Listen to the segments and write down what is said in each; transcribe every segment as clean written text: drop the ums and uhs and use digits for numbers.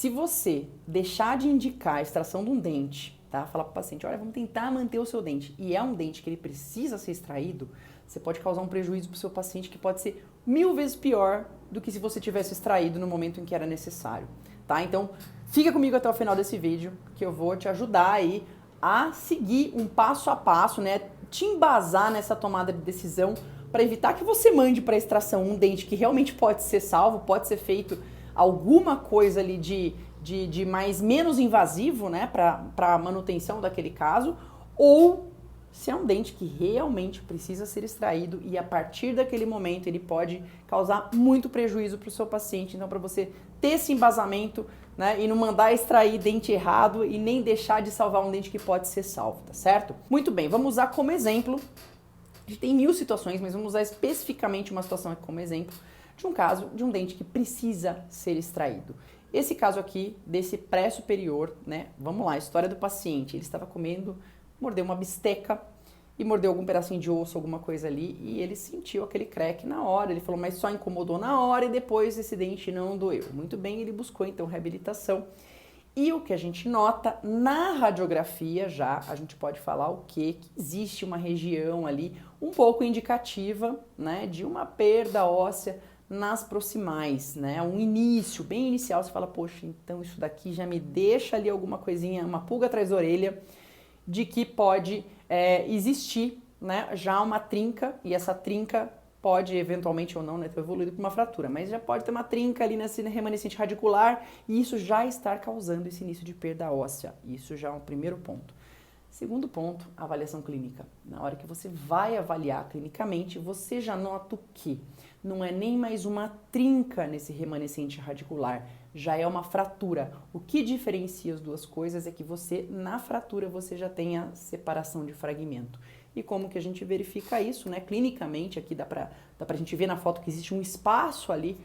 Se você deixar de indicar a extração de um dente, tá? Falar para o paciente, olha, vamos tentar manter o seu dente, e é um dente que ele precisa ser extraído, você pode causar um prejuízo para o seu paciente que pode ser 1000 vezes pior do que se você tivesse extraído no momento em que era necessário, tá? Então, fica comigo até o final desse vídeo, que eu vou te ajudar aí a seguir um passo a passo, né? Te embasar nessa tomada de decisão para evitar que você mande para extração um dente que realmente pode ser salvo, pode ser feito alguma coisa ali de menos invasivo, né, para manutenção daquele caso, ou se é um dente que realmente precisa ser extraído e a partir daquele momento ele pode causar muito prejuízo para o seu paciente. Então, para você ter esse embasamento, né, e não mandar extrair dente errado e nem deixar de salvar um dente que pode ser salvo, tá certo? Muito bem, vamos usar como exemplo, a gente tem 1000 situações, mas vamos usar especificamente uma situação aqui como exemplo, de um caso de um dente que precisa ser extraído. Esse caso aqui, desse pré-superior, né? Vamos lá, história do paciente. Ele estava comendo, mordeu uma bisteca e mordeu algum pedacinho de osso, alguma coisa ali, e ele sentiu aquele crack na hora. Ele falou, mas só incomodou na hora e depois esse dente não doeu. Muito bem, ele buscou então reabilitação. E o que a gente nota na radiografia já, a gente pode falar o quê? Que existe uma região ali um pouco indicativa, né, de uma perda óssea nas proximais, né? Um início, bem inicial, você fala, poxa, então isso daqui já me deixa ali alguma coisinha, uma pulga atrás da orelha, de que pode existir, né, já uma trinca, e essa trinca pode eventualmente ou não, né, ter evoluído para uma fratura, mas já pode ter uma trinca ali nesse remanescente radicular, e isso já está causando esse início de perda óssea. Isso já é um primeiro ponto. Segundo ponto, avaliação clínica. Na hora que você vai avaliar clinicamente, você já nota o quê? Não é nem mais uma trinca nesse remanescente radicular, já é uma fratura. O que diferencia as duas coisas é que você, na fratura, você já tem a separação de fragmento. E como que a gente verifica isso, né? Clinicamente, aqui dá pra gente ver na foto que existe um espaço ali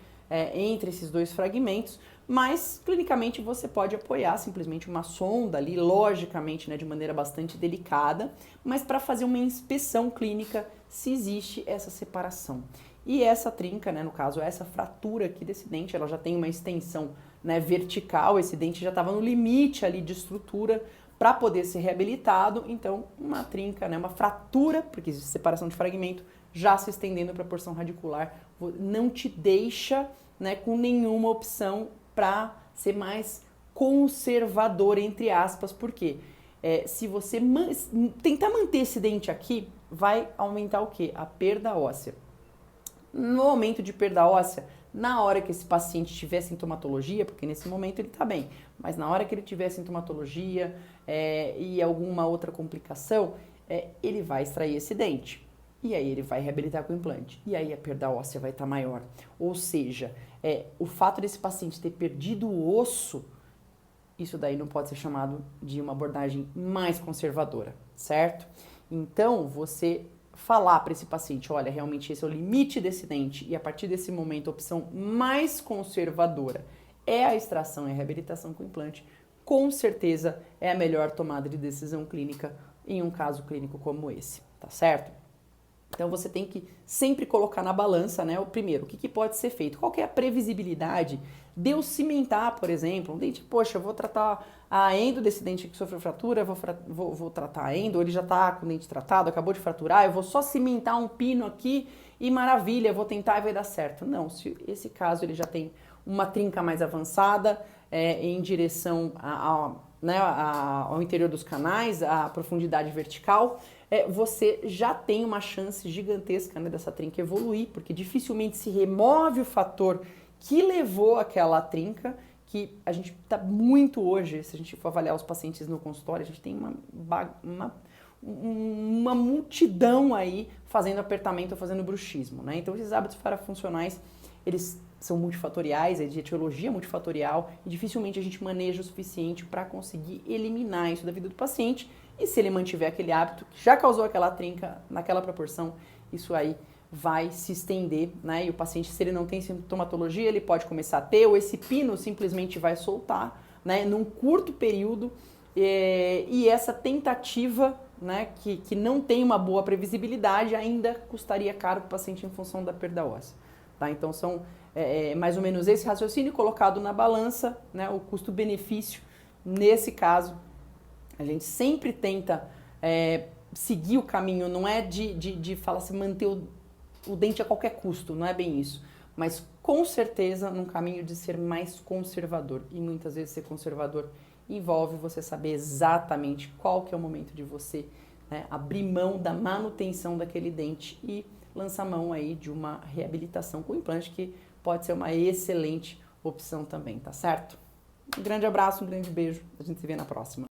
entre esses dois fragmentos, mas clinicamente você pode apoiar simplesmente uma sonda ali, logicamente, né, de maneira bastante delicada, mas para fazer uma inspeção clínica se existe essa separação. E essa trinca, né, no caso, essa fratura aqui desse dente, ela já tem uma extensão, né, vertical, esse dente já estava no limite ali de estrutura para poder ser reabilitado, então uma trinca, né, uma fratura, porque existe separação de fragmento, já se estendendo para a porção radicular, não te deixa, né, com nenhuma opção para ser mais conservador, entre aspas, porque se você tentar manter esse dente aqui, vai aumentar o quê? A perda óssea. No momento de perda óssea, na hora que esse paciente tiver sintomatologia, porque nesse momento ele está bem, mas na hora que ele tiver sintomatologia e alguma outra complicação, ele vai extrair esse dente. E aí ele vai reabilitar com o implante. E aí a perda óssea vai estar maior. Ou seja, o fato desse paciente ter perdido o osso, isso daí não pode ser chamado de uma abordagem mais conservadora, certo? Então, você falar para esse paciente, olha, realmente esse é o limite desse dente e a partir desse momento a opção mais conservadora é a extração e a reabilitação com implante, com certeza é a melhor tomada de decisão clínica em um caso clínico como esse, tá certo? Então você tem que sempre colocar na balança, né, o primeiro, o que pode ser feito, qual que é a previsibilidade de eu cimentar, por exemplo, um dente, poxa, eu vou tratar a endo desse dente que sofreu fratura, vou tratar a endo, ele já tá com o dente tratado, acabou de fraturar, eu vou só cimentar um pino aqui e maravilha, vou tentar e vai dar certo. Não, se esse caso ele já tem uma trinca mais avançada em direção ao interior dos canais, à profundidade vertical, você já tem uma chance gigantesca, né, dessa trinca evoluir, porque dificilmente se remove o fator que levou aquela trinca, que a gente está muito hoje, se a gente for avaliar os pacientes no consultório, a gente tem uma multidão aí fazendo apertamento ou fazendo bruxismo, né? Então esses hábitos parafuncionais, eles são multifatoriais, é de etiologia multifatorial e dificilmente a gente maneja o suficiente para conseguir eliminar isso da vida do paciente. E se ele mantiver aquele hábito que já causou aquela trinca naquela proporção, isso aí vai se estender, né? E o paciente, se ele não tem sintomatologia, ele pode começar a ter, ou esse pino simplesmente vai soltar, né? Num curto período, e essa tentativa, né, que não tem uma boa previsibilidade, ainda custaria caro para o paciente em função da perda óssea, tá? Então são mais ou menos esse raciocínio colocado na balança, né, o custo-benefício. Nesse caso, a gente sempre tenta seguir o caminho, não é de falar assim, manter o dente a qualquer custo, não é bem isso. Mas com certeza num caminho de ser mais conservador. E muitas vezes ser conservador envolve você saber exatamente qual que é o momento de você, né, abrir mão da manutenção daquele dente e lançar mão aí de uma reabilitação com implante, que pode ser uma excelente opção também, tá certo? Um grande abraço, um grande beijo. A gente se vê na próxima.